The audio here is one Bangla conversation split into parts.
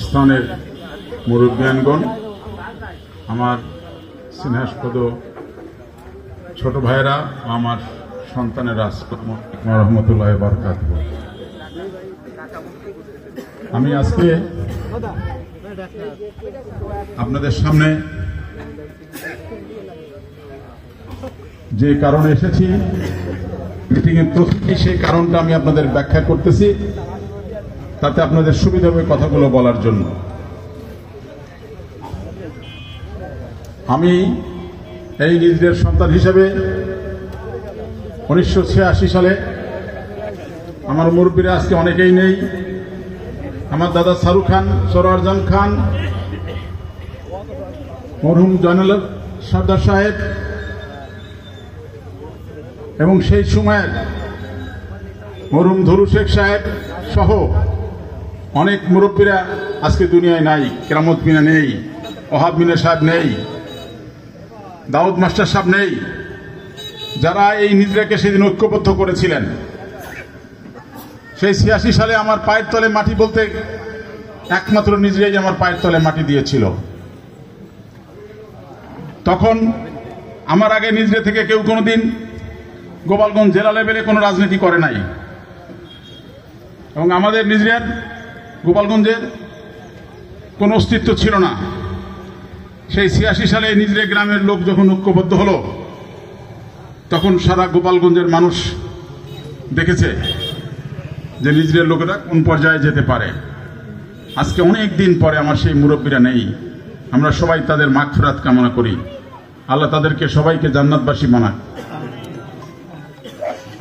স্থানের মুরব্বিয়ানগণ, আমার স্নেহাস্পদ ছোট ভাইয়েরা, আমার সন্তানেরা, আসসালামু আলাইকুম ওয়া রাহমাতুল্লাহি ওয়া বারাকাতুহু। আমি আজকে আপনাদের সামনে যে কারণে এসেছি, মিটিং এর প্রথমেই সেই কারণটা আমি আপনাদের ব্যাখ্যা করতেছি, তাতে আপনাদের সুবিধা হবে কথাগুলো বলার জন্য। আমি এই নিজের সন্তান হিসেবে 1986 সালে, আমার মুরব্বীরা আজকে অনেকেই নেই, আমার দাদা শাহরুখ খান, সরওয়ারজান খান, মরহুম জয়নুল সর্দার সাহেব এবং সেই সময়ের মরহুম ধরু শেখ সাহেব সহ অনেক মুরব্বীরা আজকে দুনিয়ায় নাই। কেরামত মিনা নেই, ওহাব মিনা সাহেব নেই, দাউদ মাস্টার সাহেব নেই, যারা এই নিজরাকে সেদিন ঐক্যবদ্ধ করেছিলেন। সেই 86 সালে আমার পায়ের তলে মাটি বলতে একমাত্র নিজরাই আমার পায়ের তলে মাটি দিয়েছিল। তখন আমার আগে নিজরে থেকে কেউ কোনোদিন গোপালগঞ্জ জেলা লেভেলে কোনো রাজনীতি করে নাই, এবং আমাদের নিজের গোপালগঞ্জের কোনো অস্তিত্ব ছিল না। সেই 86 সালে নিজরে গ্রামের লোক যখন ঐক্যবদ্ধ হলো, তখন সারা গোপালগঞ্জের মানুষ দেখেছে যে নিজের লোকেরা কোন পর্যায়ে যেতে পারে। আজকে অনেক দিন পরে আমার সেই মুরব্বীরা নেই, আমরা সবাই তাদের মাগফিরাত কামনা করি, আল্লাহ তাদেরকে সবাইকে জান্নাতবাসী বানাক।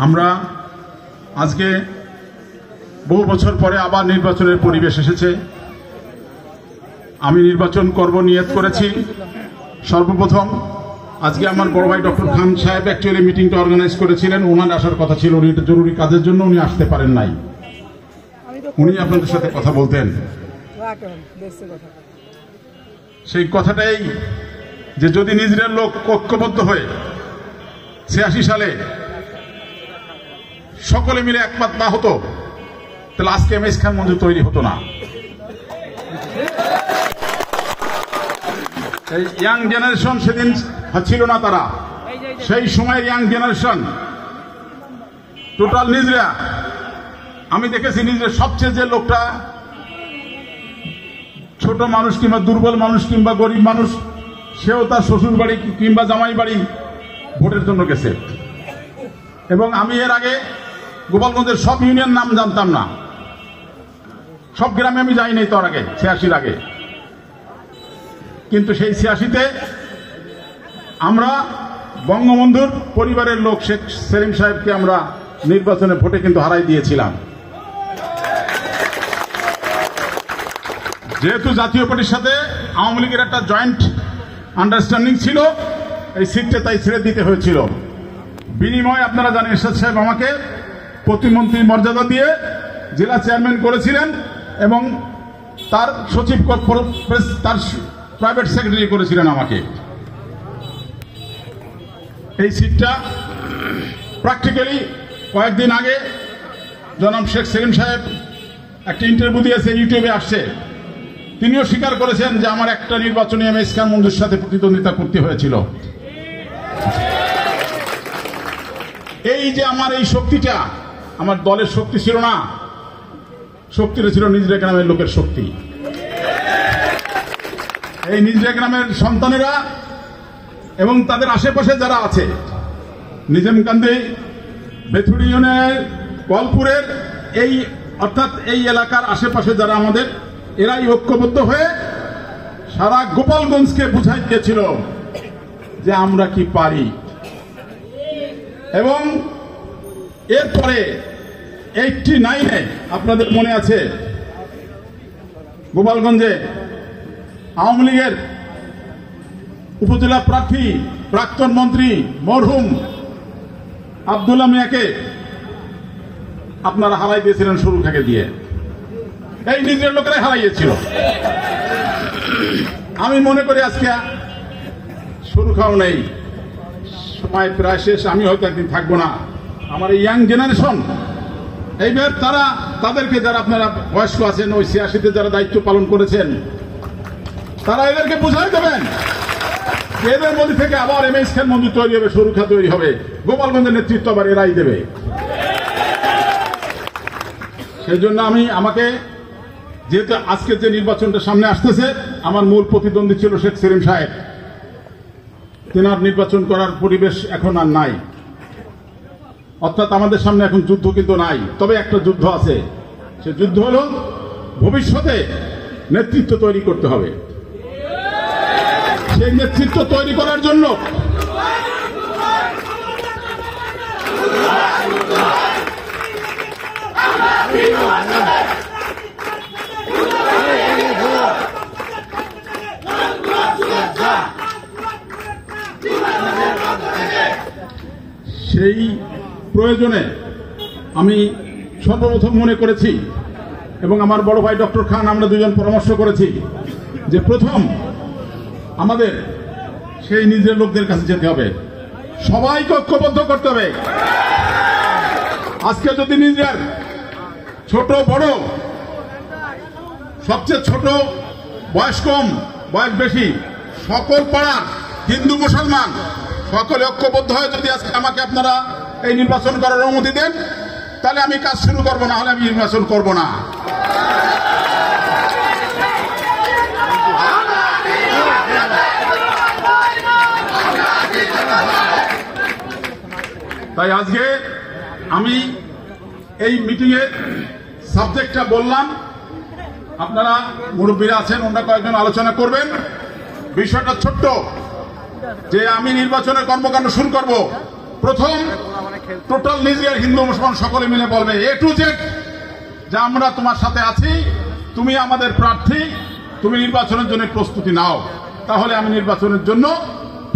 আমরা আজকে বহু বছর পরে আবার নির্বাচনের পরিবেশ এসেছে। আমি নির্বাচন করব নিয়ত করেছি। সর্বপ্রথম আজকে আমার বড় ভাই ডক্টর খান সাহেব অ্যাকচুয়ালি মিটিংটা অর্গানাইজ করেছিলেন, ওনার আসার কথা ছিল, উনি জরুরি কাজের জন্য উনি আসতে পারেন নাই। উনি আপনাদের সাথে কথা বলতেন। সেই কথাটাই যে যদি নিজের লোক ঐক্যবদ্ধ হয়ে 86 সালে সকলে মিলে একমত না হতো, তাহলে আজকে এমএস খান মঞ্জু তৈরি হতো না। এই ইয়াং জেনারেশন সেদিন ছিল না, তারা সেই সময়ের ইয়াং জেনারেশন টোটাল নিজরা। আমি দেখেছি নিজের সবচেয়ে যে লোকটা ছোট মানুষ কিংবা দুর্বল মানুষ কিংবা গরিব মানুষ, সেও তার শ্বশুর বাড়ি কিংবা জামাই বাড়ি ভোটের জন্য গেছে। এবং আমি এর আগে গোপালগঞ্জের সব ইউনিয়ন নাম জানতাম না, সব গ্রামে আমি যাইনি তার আগে, 86 আগে। কিন্তু সেই 86-তে আমরা বঙ্গবন্ধুর পরিবারের লোক শেখ সেলিম সাহেবকে আমরা নির্বাচনে ভোটে কিন্তু হারাই দিয়েছিলাম। যেহেতু জাতীয় পার্টির সাথে আওয়ামী লীগের একটা জয়েন্ট আন্ডারস্ট্যান্ডিং ছিল, এই সিটটা তাই ছেড়ে দিতে হয়েছিল। বিনিময়ে আপনারা জানেন এরশাদ সাহেব আমাকে প্রতিমন্ত্রীর মর্যাদা দিয়ে জেলা চেয়ারম্যান করেছিলেন এবং তার সচিব তার প্রাইভেট সেক্রেটারি করেছিলেন আমাকে। এই সিটটা প্র্যাকটিক্যালি কয়েকদিন আগে জনাব শেখ সেলিম সাহেব একটা ইন্টারভিউ দিয়েছে, ইউটিউবে আসছে, তিনিও স্বীকার করেছেন যে আমার একটা নির্বাচনী এমএস খান মঞ্জুর সাথে প্রতিদ্বন্দ্বিতা করতে হয়েছিল। এই যে আমার এই শক্তিটা আমার দলের শক্তি ছিল না, শক্তিটা ছিল নিজরা গ্রামের লোকের শক্তি। এই নিজরা গ্রামের সন্তানেরা এবং তাদের আশেপাশে যারা আছে, নিজামকান্দি, বেথুরি ইউনিয়নের, কলপুরের এই অর্থাৎ এই এলাকার আশেপাশে যারা আমাদের, এরাই ঐক্যবদ্ধ হয়ে সারা গোপালগঞ্জকে বুঝাই দিয়েছিল যে আমরা কি পারি। এবং এরপরে 89-এ আপনাদের মনে আছে গোপালগঞ্জে আওয়ামী লীগের উপজেলা প্রার্থী প্রাক্তন মন্ত্রী মরহুম আব্দুল্লাহ মিয়াকে আপনারা হারাই দিয়েছিলেন শুরু থেকে দিয়ে, এই নিজের লোকেরাই হারাইয়েছিল। আমি মনে করি আজকে শুরু খাও নেই, সময় প্রায় শেষ, আমি হয়তো একদিন থাকবো না। আমার এই ইয়াং জেনারেশন এইবার তারা তাদেরকে যারা আপনারা বয়স্ক আছেন, ওই 86-তে যারা দায়িত্ব পালন করেছেন, তারা এদেরকে বুঝাই দেবেন এদের মধ্যে থেকে আবার এমএস খান মন্দির তৈরি হবে, সুরক্ষা তৈরি হবে, গোপালগঞ্জের নেতৃত্ব আবার এরাই দেবে। সেই জন্য আমাকে যেহেতু আজকে যে নির্বাচনটা সামনে আসতেছে, আমার মূল প্রতিদ্বন্দ্বী ছিল শেখ সেলিম সাহেব, তেনার নির্বাচন করার পরিবেশ এখন আর নাই, অর্থাৎ আমাদের সামনে এখন যুদ্ধ কিন্তু নাই। তবে একটা যুদ্ধ আছে, সে যুদ্ধ হলো ভবিষ্যতে নেতৃত্ব তৈরি করতে হবে। সেই নেতৃত্ব তৈরি করার জন্য সেই প্রয়োজনে আমি সর্বপ্রথম মনে করেছি এবং আমার বড় ভাই ডক্টর খান আমরা দুজন পরামর্শ করেছি যে প্রথম আমাদের সেই নিজের লোকদের কাছে যেতে হবে, সবাইকে ঐক্যবদ্ধ করতে হবে। আজকে যদি নিজের ছোট বড়, সবচেয়ে ছোট, বয়স কম, বয়স বেশি, সকল পাড়ার হিন্দু মুসলমান সকলে ঐক্যবদ্ধ হয়ে যদি আজকে আমাকে আপনারা এই নির্বাচন করার অনুমতি দেন, তাহলে আমি কাজ শুরু করবো, না হলে আমি নির্বাচন করব না। তাই আজকে আমি এই মিটিংয়ে সাবজেক্টটা বললাম, আপনারা মুরব্বীরা আছেন, ওনারা কয়েকজন আলোচনা করবেন। বিষয়টা ছোট্ট, যে আমি নির্বাচনের কর্মকাণ্ড শুরু করব। প্রথম টোটাল নিজের হিন্দু মুসলমান সকলে মিলে বলবে A to Z যে আমরা তোমার সাথে আছি, তুমি আমাদের প্রার্থী, তুমি নির্বাচনের জন্য প্রস্তুতি নাও। তাহলে আমি নির্বাচনের জন্য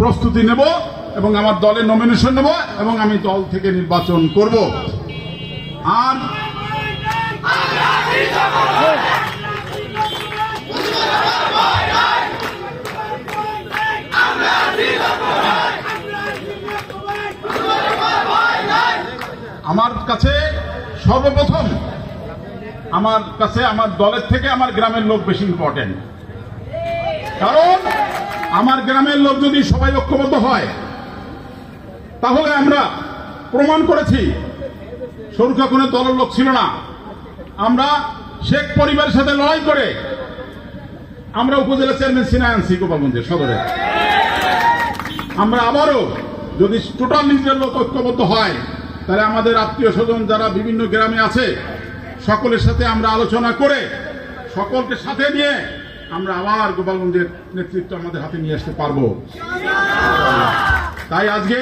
প্রস্তুতি নেব এবং আমার দলের নমিনেশন নেব এবং আমি দল থেকে নির্বাচন করব। আর আমার কাছে সর্বপ্রথম আমার দলের থেকে আমার গ্রামের লোক বেশি ইম্পর্টেন্ট। কারণ আমার গ্রামের লোক যদি সবাই ঐক্যবদ্ধ হয়, তাহলে আমরা প্রমাণ করেছি সুরক্ষা কোনো দলের লোক ছিল না। আমরা শেখ পরিবারের সাথে লড়াই করে আমরা উপজেলা চেয়ারম্যান সিনায় আনছি গোপালগঞ্জের সদরে। আমরা আবারও যদি টোটাল নিজের লোক ঐক্যবদ্ধ হয়, তাহলে আমাদের আত্মীয় স্বজন যারা বিভিন্ন গ্রামে আছে সকলের সাথে আমরা আলোচনা করে সকলকে সাথে নিয়ে আমরা আবার গোপালগঞ্জের নেতৃত্ব আমাদের হাতে নিয়ে আসতে পারবো। তাই আজকে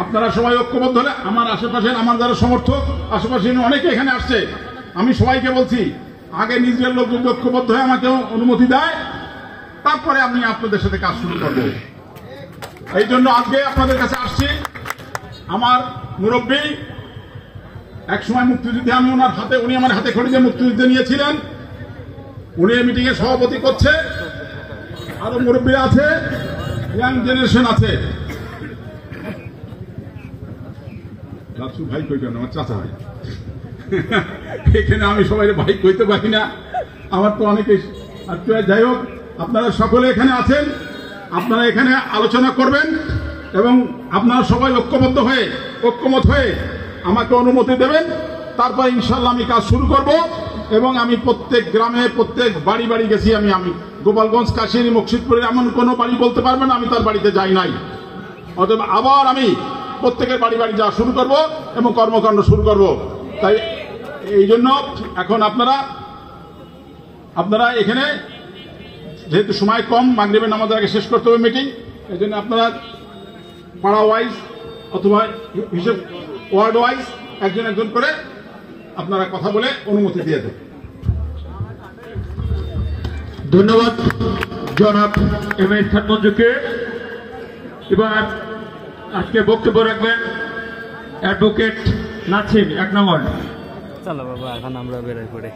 আপনারা সবাই ঐক্যবদ্ধ হলে, আমার আশেপাশে আমার যারা সমর্থক আশেপাশে অনেকে এখানে আসছে, আমি সবাইকে বলছি আগে নিজের লোক যদি ঐক্যবদ্ধ হয়ে আমাকে অনুমতি দেয়, তারপরে আমি আপনাদের সাথে কাজ শুরু করব। এই জন্য আজকে আপনাদের কাছে আসছি। আমার মুরব্বী একসময় মুক্তিযুদ্ধে আমি উনি আমার হাতে খড়ি দিয়ে মুক্তিযুদ্ধে নিয়েছিলেন, উনি এই মিটিং এর সভাপতি করছে। আরো মুরব্বীরা আছে, ইয়াং জেনারেশন আছে। ভাই কই কেন, আমার চাচা ভাই এখানে আমি সবাই ভাই কইতে পারি না, আমার তো অনেকে। যাই হোক, আপনারা সকলে এখানে আছেন, আপনারা এখানে আলোচনা করবেন এবং আপনারা সবাই ঐক্যমত হয়ে আমাকে অনুমতি দেবেন। তারপর ইনশাল্লাহ আমি কাজ শুরু করব এবং আমি প্রত্যেক গ্রামে প্রত্যেক বাড়ি বাড়ি গেছি। আমি গোপালগঞ্জ, কাশিয়ানী, মুর্শিদপুরের এমন কোনো বাড়ি বলতে পারবেন আমি তার বাড়িতে যাই নাই। অতএব আবার আমি প্রত্যেকের বাড়ি বাড়ি যাওয়া শুরু করব এবং কর্মকাণ্ড শুরু করব। তাই এই জন্য এখন আপনারা এখানে যেহেতু সময় কম, মাগরিবের নামাজের আগে শেষ করতে হবে মিটিং, এই জন্য আপনারা পাড়া ওয়াইজ অথবা হিসেব ওয়ার্ড ওয়াইজ একজন একজন করে আপনারা কথা বলে অনুমতি দিয়ে দেন। ধন্যবাদ জনাব এমএস খান মঞ্জুকে। এবার আজকে বক্তব্য রাখবেন অ্যাডভোকেট নাছিম 1 নম্বর। চলো বাবা, এখন আমরা বেরোই পড়ে।